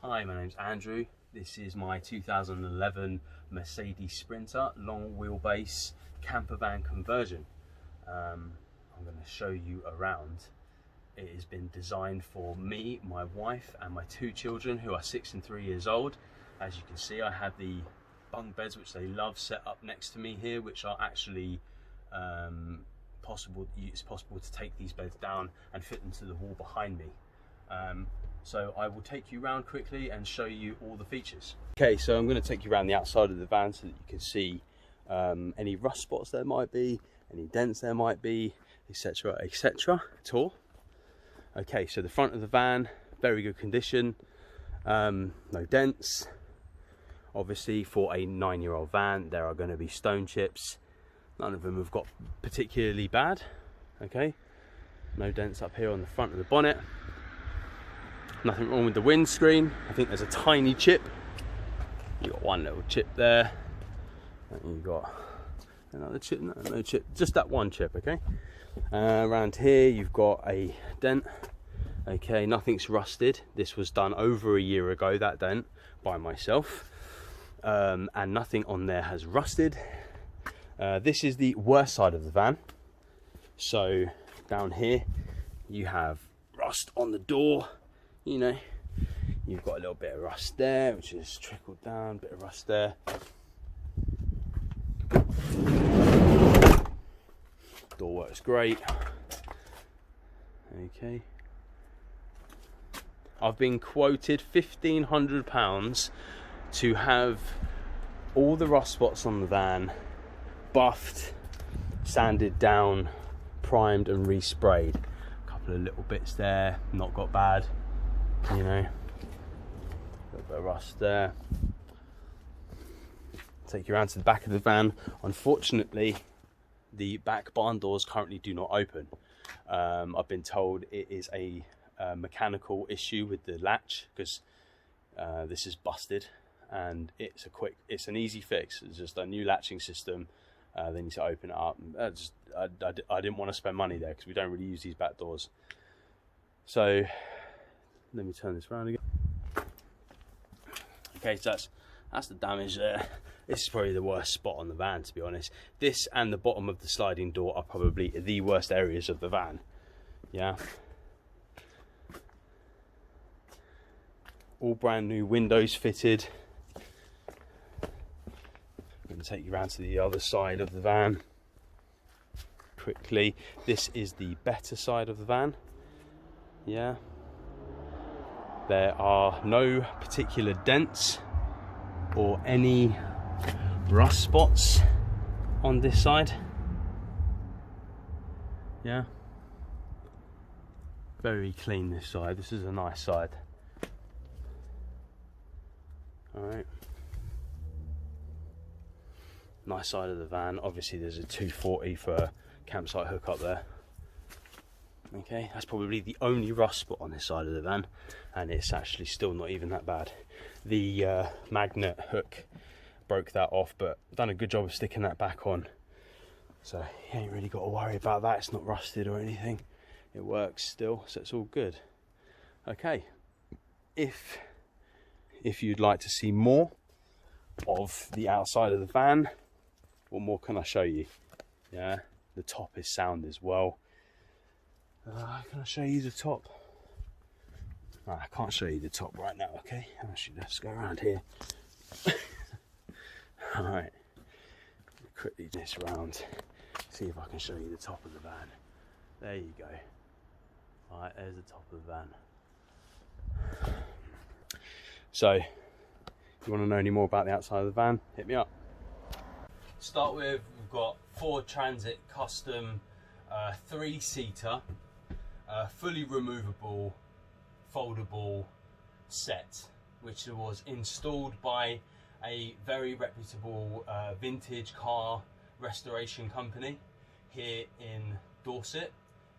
Hi, my name's Andrew. This is my 2011 Mercedes Sprinter long wheelbase camper van conversion. I'm going to show you around. It has been designed for me, my wife and my two children who are 6 and 3 years old. As you can see, I have the bunk beds which they love set up next to me here, which are actually it's possible to take these beds down and fit them to the wall behind me. So I will take you around quickly and show you all the features. Okay, so I'm going to take you around the outside of the van so that you can see any rust spots there might be, any dents there might be, etc, etc. Tour. Okay, so the front of the van, very good condition, no dents. Obviously for a 9-year-old van there are going to be stone chips. None of them have got particularly bad. Okay, no dents up here on the front of the bonnet. Nothing wrong with the windscreen. I think there's a tiny chip. You got one little chip there, and you got another chip. No chip, just that one chip. Okay. Around here you've got a dent. Okay, nothing's rusted. This was done over a year ago, that dent, by myself, and nothing on there has rusted. This is the worst side of the van. So down here you have rust on the door. You know, you've got a little bit of rust there, which has trickled down, a bit of rust there. Door works great. Okay. I've been quoted £1,500 to have all the rust spots on the van buffed, sanded down, primed and resprayed. A couple of little bits there, not got bad. You know, a little bit of rust there. Take you around to the back of the van. Unfortunately, the back barn doors currently do not open. I've been told it is a mechanical issue with the latch, because this is busted, and it's an easy fix. It's just a new latching system. They need to open it up. I didn't want to spend money there because we don't really use these back doors. So let me turn this around again. Okay, so that's the damage there. This is probably the worst spot on the van, to be honest. This and the bottom of the sliding door are probably the worst areas of the van. Yeah. All brand new windows fitted. I'm going to take you around to the other side of the van quickly. This is the better side of the van. Yeah. There are no particular dents or any rust spots on this side. Yeah. Very clean this side. This is a nice side. Alright. Nice side of the van. Obviously there's a 240 for campsite hook up there. Okay, that's probably the only rust spot on this side of the van, and it's actually still not even that bad. The magnet hook broke that off, but done a good job of sticking that back on, so you ain't really got to worry about that. It's not rusted or anything. It works still, so it's all good. Okay, if you'd like to see more of the outside of the van, what more can I show you? Yeah, the top is sound as well. Can I show you the top? No, I can't show you the top right now, okay? Actually, let's go around here. Alright, quickly this round, see if I can show you the top of the van. There you go. Alright, there's the top of the van. So, if you want to know any more about the outside of the van, hit me up. To start with, we've got Ford Transit Custom 3-seater. Fully removable, foldable set, which was installed by a very reputable vintage car restoration company here in Dorset,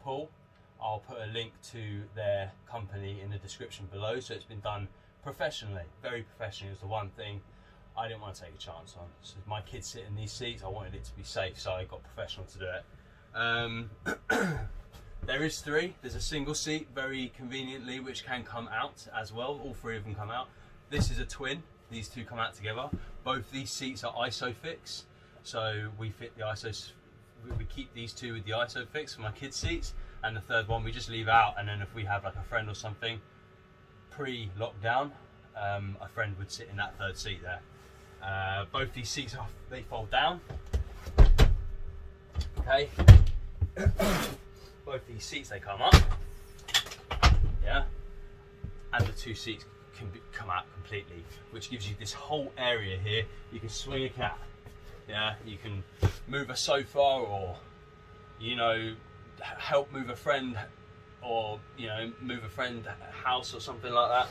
Poole. I'll put a link to their company in the description below. So it's been done professionally, very professionally. It was the one thing I didn't want to take a chance on. So my kids sit in these seats, I wanted it to be safe, so I got professional to do it. There is three. There's a single seat, very conveniently, which can come out as well. All three of them come out. This is a twin. These two come out together. Both these seats are ISOFIX, so we fit the ISO. We keep these two with the ISOFIX for my kids' seats, and the third one we just leave out. And then if we have like a friend or something, pre-lockdown, a friend would sit in that third seat there. Both these seats they fold down. Okay. Both these seats they come up. Yeah. And the two seats can come out completely, which gives you this whole area here. You can swing a cat. Yeah. You can move a sofa, or you know, help move a friend, or you know, move a friend house or something like that.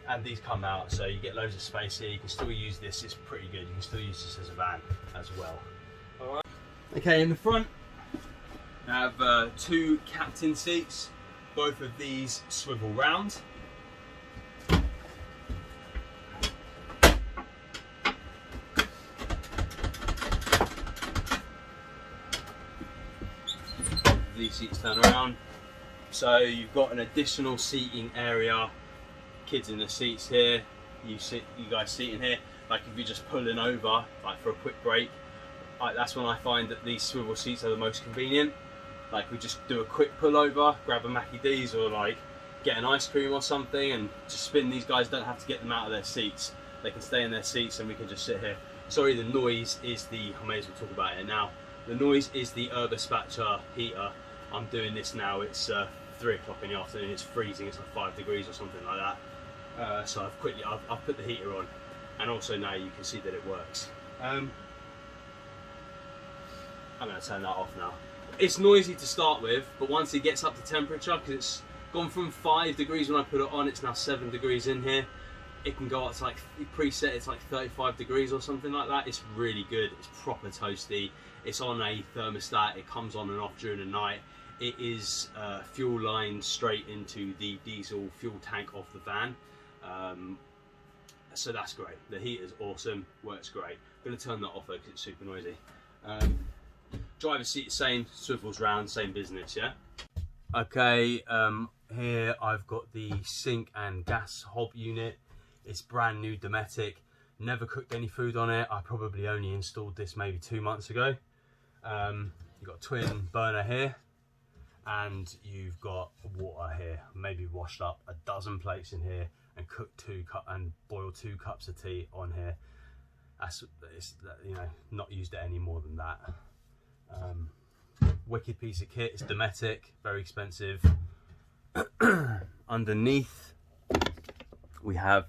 And these come out, so you get loads of space here. You can still use this, it's pretty good. You can still use this as a van as well. All right. Okay, in the front I have two captain seats. Both of these swivel round. These seats turn around, so you've got an additional seating area. Kids in the seats here, you guys seating here. Like if you're just pulling over, like for a quick break, that's when I find that these swivel seats are the most convenient. Like we just do a quick pull over, grab a Mackie D's, or like get an ice cream or something, and just spin. These guys don't have to get them out of their seats. They can stay in their seats, and we can just sit here. Sorry, the noise is the. I may as well talk about it now. The noise is the Urbaspatcher heater. I'm doing this now. It's 3 o'clock in the afternoon. It's freezing. It's like 5 degrees or something like that. So I've put the heater on, and also now you can see that it works. I'm going to turn that off now. It's noisy to start with, but once it gets up to temperature, because it's gone from 5 degrees when I put it on, it's now 7 degrees in here. It can go up to like preset. It's like 35 degrees or something like that. It's really good. It's proper toasty. It's on a thermostat. It comes on and off during the night. It is fuel lined straight into the diesel fuel tank of the van. So that's great. The heater's awesome, works great. I'm going to turn that off though because it's super noisy. Driver's seat, same, swivels round, same business, yeah? Okay, here I've got the sink and gas hob unit. It's brand new Dometic. Never cooked any food on it. I probably only installed this maybe 2 months ago. You've got a twin burner here, and you've got water here. Maybe washed up a dozen plates in here and cooked boiled 2 cups of tea on here. It's, you know, not used it any more than that. Wicked piece of kit. It's Dometic, very expensive. Underneath we have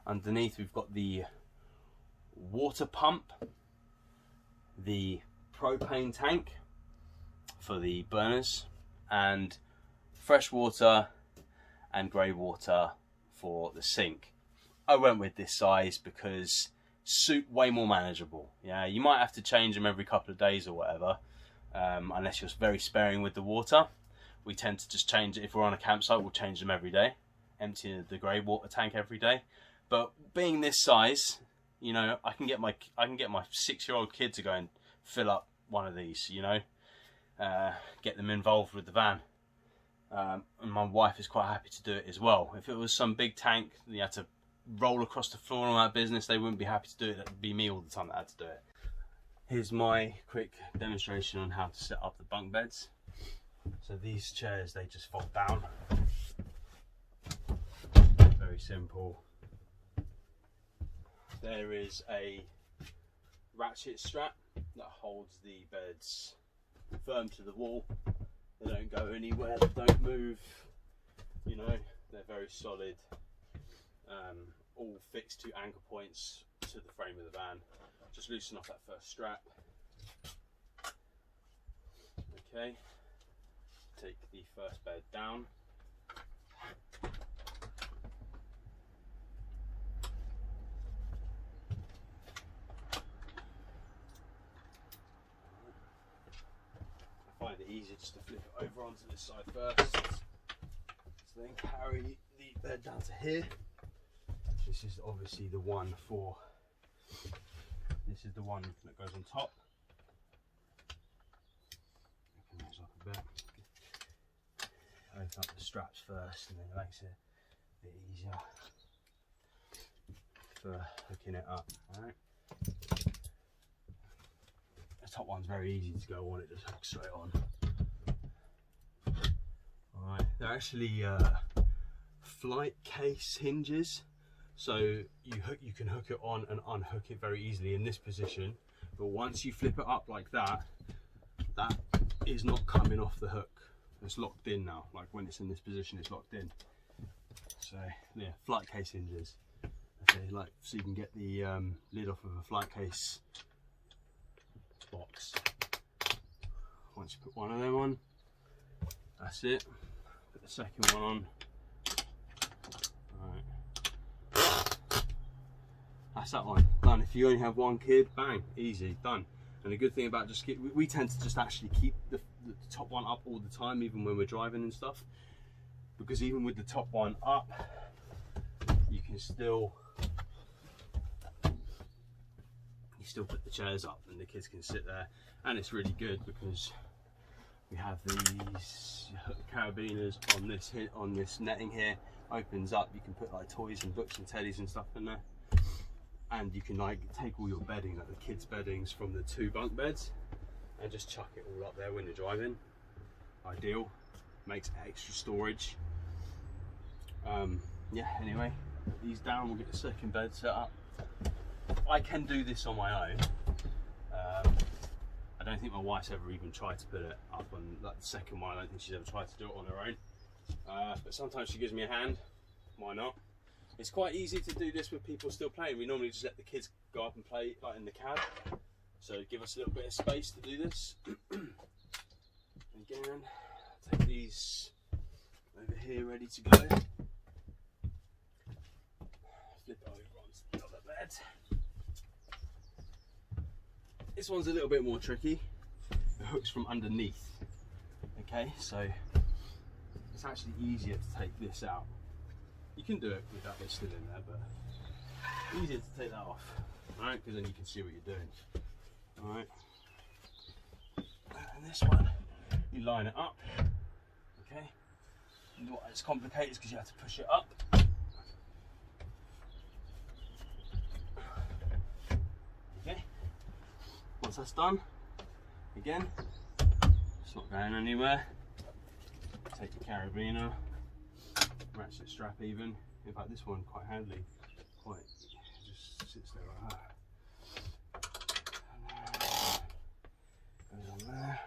underneath we've got the water pump, the propane tank for the burners, and fresh water and grey water for the sink. I went with this size because suit way more manageable. Yeah, you might have to change them every couple of days or whatever, unless you're very sparing with the water. We tend to just change it if we're on a campsite. We'll change them every day, empty the grey water tank every day. But being this size, you know, I can get my 6-year-old kid to go and fill up one of these. You know, get them involved with the van. And my wife is quite happy to do it as well. If it was some big tank, you had to roll across the floor and all that business, they wouldn't be happy to do it. It'd be me all the time that had to do it. Here's my quick demonstration on how to set up the bunk beds. So these chairs, they just fold down. Very simple. There is a ratchet strap that holds the beds firm to the wall. They don't go anywhere, they don't move, you know, they're very solid. All fixed to anchor points to the frame of the van. Just loosen off that first strap. Okay, take the first bed down. I find it easier just to flip it over onto this side first. So then carry the bed down to here. This is obviously the one for, this is the one that goes on top. open up the straps first, and then it makes it a bit easier for hooking it up. Alright. The top one's very easy to go on, it just hooks straight on. Alright, they're actually flight case hinges, so you can hook it on and unhook it very easily in this position, but once you flip it up like that, that is not coming off the hook. It's locked in now. Like when it's in this position, it's locked in. So yeah, flight case hinges. Okay, like so you can get the lid off of a flight case box. Once you put one of them on, that's it. Put the second one on. Alright. That's that one. Done. If you only have one kid, bang, easy, done. And the good thing about just we tend to just actually keep the top one up all the time, even when we're driving and stuff, because even with the top one up, you can still put the chairs up and the kids can sit there. And it's really good because we have these carabiners on this netting here. Opens up, you can put like toys and books and teddies and stuff in there. And you can like take all your bedding, like the kids' beddings from the 2 bunk beds, and just chuck it all up there when you're driving. Ideal, makes extra storage. Yeah, anyway, put these down, we'll get the second bed set up. I can do this on my own. I don't think my wife's ever even tried to put it up on like the second one. I don't think she's ever tried to do it on her own. But sometimes she gives me a hand, why not? It's quite easy to do this with people still playing. We normally just let the kids go up and play like in the cab. So give us a little bit of space to do this. Again, take these over here ready to go. Flip it over onto the other bed. This one's a little bit more tricky. It hooks from underneath. Okay, so it's actually easier to take this out. You can do it without this still in there, but easier to take that off, alright, because then you can see what you're doing. Alright, and this one, you line it up, okay. And what it's complicated is because you have to push it up. Okay, once that's done, again, it's not going anywhere. Take your carabiner. Ratchet strap even. In fact, this one quite handy. It just sits there like that. Goes on there.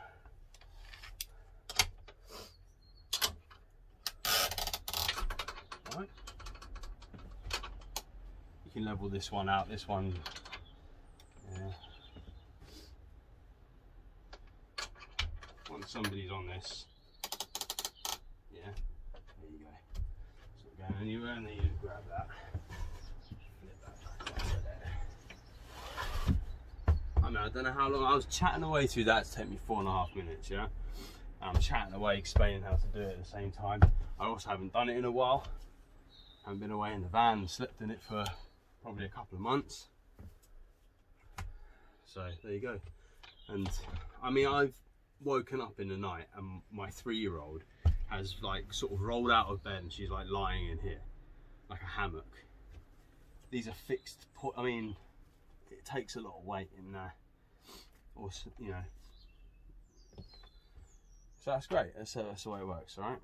Right. You can level this one out. This one, yeah. Once somebody's on this, yeah. There you go. Going anywhere, and then you just grab that. I mean, I don't know how long I was chatting away through that. To take me 4.5 minutes. Yeah, I'm chatting away, explaining how to do it at the same time. I also haven't done it in a while. I haven't been away in the van and slept in it for probably a couple of months. So there you go. And I mean, I've woken up in the night, and my 3-year-old has like sort of rolled out of bed, and she's like lying in here like a hammock. These are fixed I mean, it takes a lot of weight in there, or you know, so that's great. That's the way it works. All right.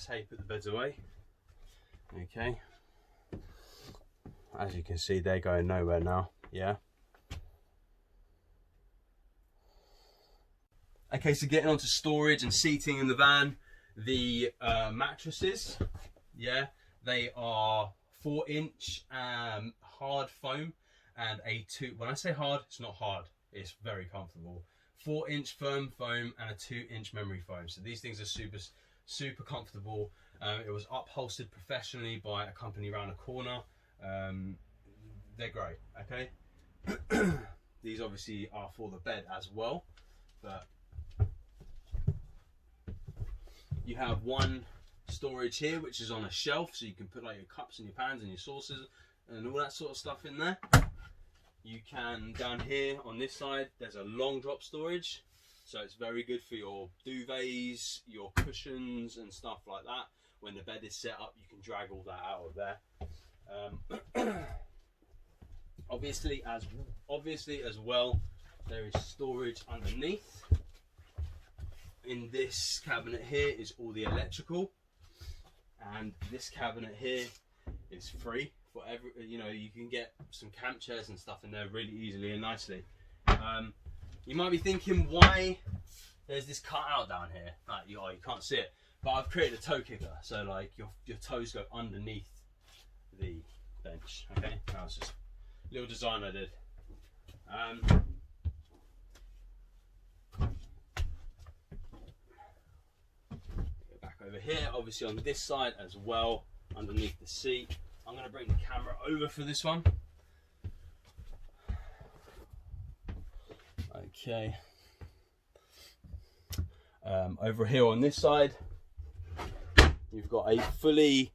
that's how you put the beds away. Okay, as you can see, they're going nowhere now. Yeah. Okay, so getting onto storage and seating in the van, the mattresses, yeah, they are 4-inch hard foam and a when I say hard, it's not hard, it's very comfortable. 4-inch firm foam and a 2-inch memory foam. So these things are super comfortable. It was upholstered professionally by a company around the corner. They're great. Okay. These obviously are for the bed as well, but you have one storage here which is on a shelf, so you can put like your cups and your pans and your saucers and all that sort of stuff in there. You can, down here on this side, there's a long drop storage, so it's very good for your duvets, your cushions and stuff like that. When the bed is set up, you can drag all that out of there. Obviously as well, there is storage underneath. In this cabinet here is all the electrical, and this cabinet here is free for you know, you can get some camp chairs and stuff in there really easily and nicely. You might be thinking why there's this cut out down here, like you can't see it, but I've created a toe kicker, so like your toes go underneath the bench. Okay, that was just a little design I did. Over here, obviously on this side as well, underneath the seat. I'm going to bring the camera over for this one. Okay. Over here on this side, you've got a fully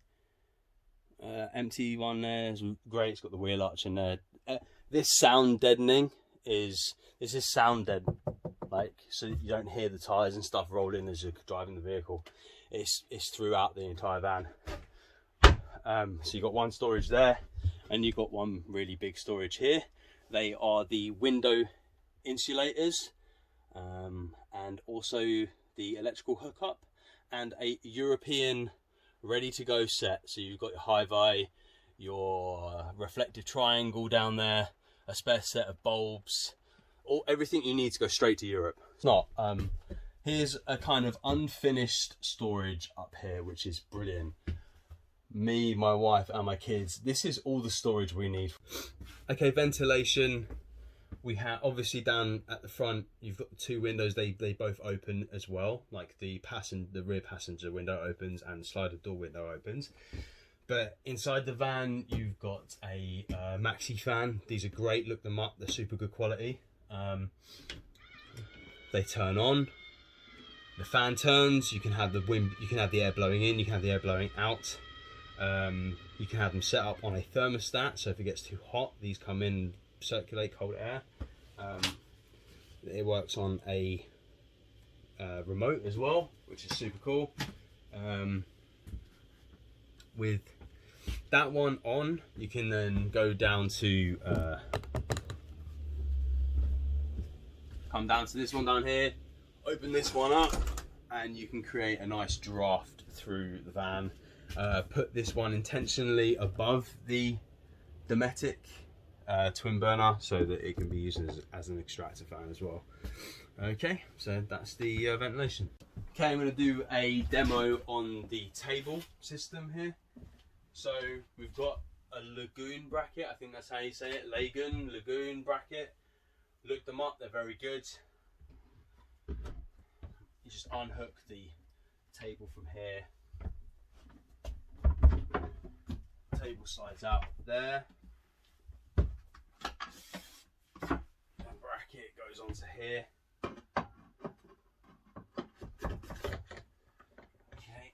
empty one there. It's great. It's got the wheel arch in there. This sound deadening this is sound dead, like, so you don't hear the tires and stuff roll in as you're driving the vehicle. It's throughout the entire van. So you've got one storage there, and you've got one really big storage here. They are the window insulators, and also the electrical hookup, and a European ready to go set. So you've got your high-vis, your reflective triangle down there, a spare set of bulbs, everything you need to go straight to Europe. It's not. Here's a kind of unfinished storage up here, which is brilliant. Me, my wife and my kids, this is all the storage we need. Okay, ventilation. We have, obviously down at the front, you've got the two windows, they both open as well. Like the rear passenger window opens and the slider door window opens. But inside the van, you've got a maxi fan. These are great, look them up, they're super good quality. They turn on. The fan turns, you can have the wind, you can have the air blowing in, you can have the air blowing out. You can have them set up on a thermostat, so if it gets too hot, these come in and circulate cold air. It works on a remote as well, which is super cool. With that one on, you can then go down to come down to this one down here, open this one up, and you can create a nice draft through the van. Put this one intentionally above the Dometic twin burner so that it can be used as an extractor fan as well. Okay, so that's the ventilation. Okay, I'm going to do a demo on the table system here. So we've got a Lagoon bracket, I think that's how you say it, Lagoon bracket. Look them up, they're very good. You just unhook the table from here. Table slides out there. The bracket goes onto here. Okay.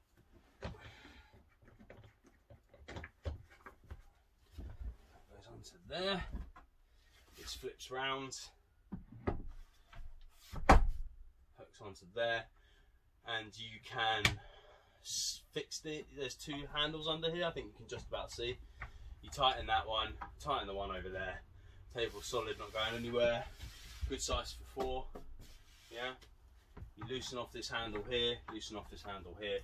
That goes onto there. This flips round. Hooks onto there, and you can fix it. There's two handles under here, I think you can just about see. You tighten that one, tighten the one over there. Table's solid, not going anywhere. Good size for 4. Yeah. You loosen off this handle here, loosen off this handle here,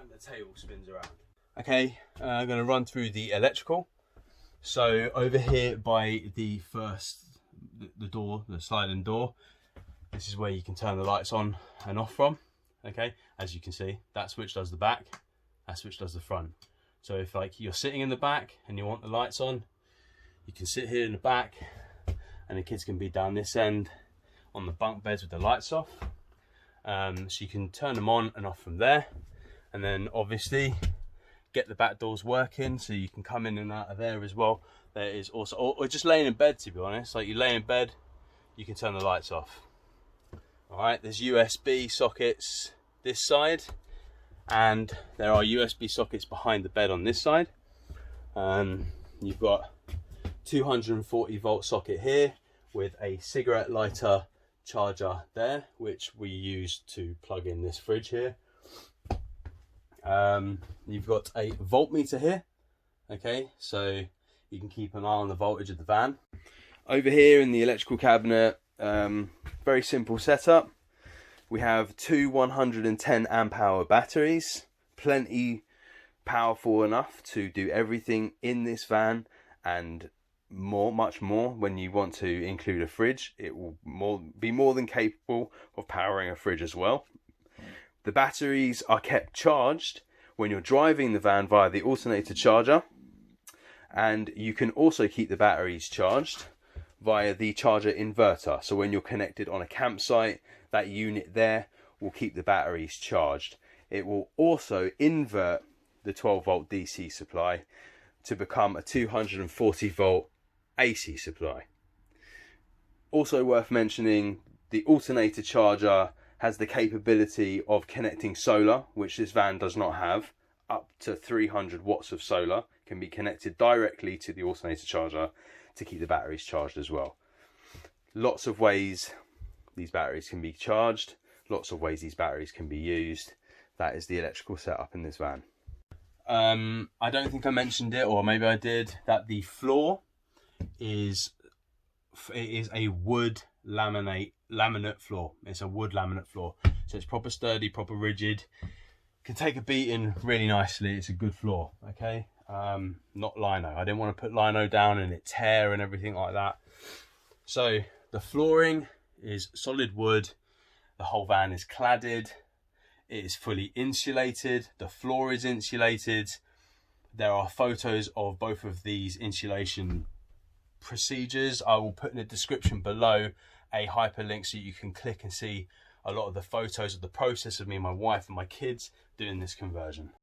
and the tail spins around. Okay, I'm going to run through the electrical. So over here by the door, the sliding door, this is where you can turn the lights on and off from. Okay, as you can see, that switch does the back, that switch does the front. So if like you're sitting in the back and you want the lights on, you can sit here in the back and the kids can be down this end on the bunk beds with the lights off. So you can turn them on and off from there, and then obviously get the back doors working so you can come in and out of there as well. There is also, or just laying in bed, to be honest, like you lay in bed, you can turn the lights off. All right, there's USB sockets this side, and there are USB sockets behind the bed on this side. You've got 240 volt socket here with a cigarette lighter charger there, which we use to plug in this fridge here. You've got a voltmeter here, okay, so you can keep an eye on the voltage of the van. Over here in the electrical cabinet, very simple setup. We have two 110 amp hour batteries, plenty powerful enough to do everything in this van and more, much more. When you want to include a fridge, it will be more than capable of powering a fridge as well. The batteries are kept charged when you're driving the van via the alternator charger, and you can also keep the batteries charged via the charger inverter. So when you're connected on a campsite, that unit there will keep the batteries charged. It will also invert the 12 volt DC supply to become a 240 volt AC supply. Also worth mentioning, the alternator charger has the capability of connecting solar, which this van does not have. Up to 300 watts of solar can be connected directly to the alternator charger to keep the batteries charged as well. Lots of ways these batteries can be charged, lots of ways these batteries can be used. That is the electrical setup in this van. I don't think I mentioned it, or maybe I did, that the floor is a wood laminate floor. It's a wood laminate floor, so it's proper sturdy, proper rigid, can take a beating really nicely. It's a good floor, okay. Not lino. I didn't want to put lino down and it tear and everything like that. So the flooring is solid wood, the whole van is cladded, it is fully insulated, the floor is insulated. There are photos of both of these insulation procedures. I will put in the description below a hyperlink so you can click and see a lot of the photos of the process of me and my wife and my kids doing this conversion.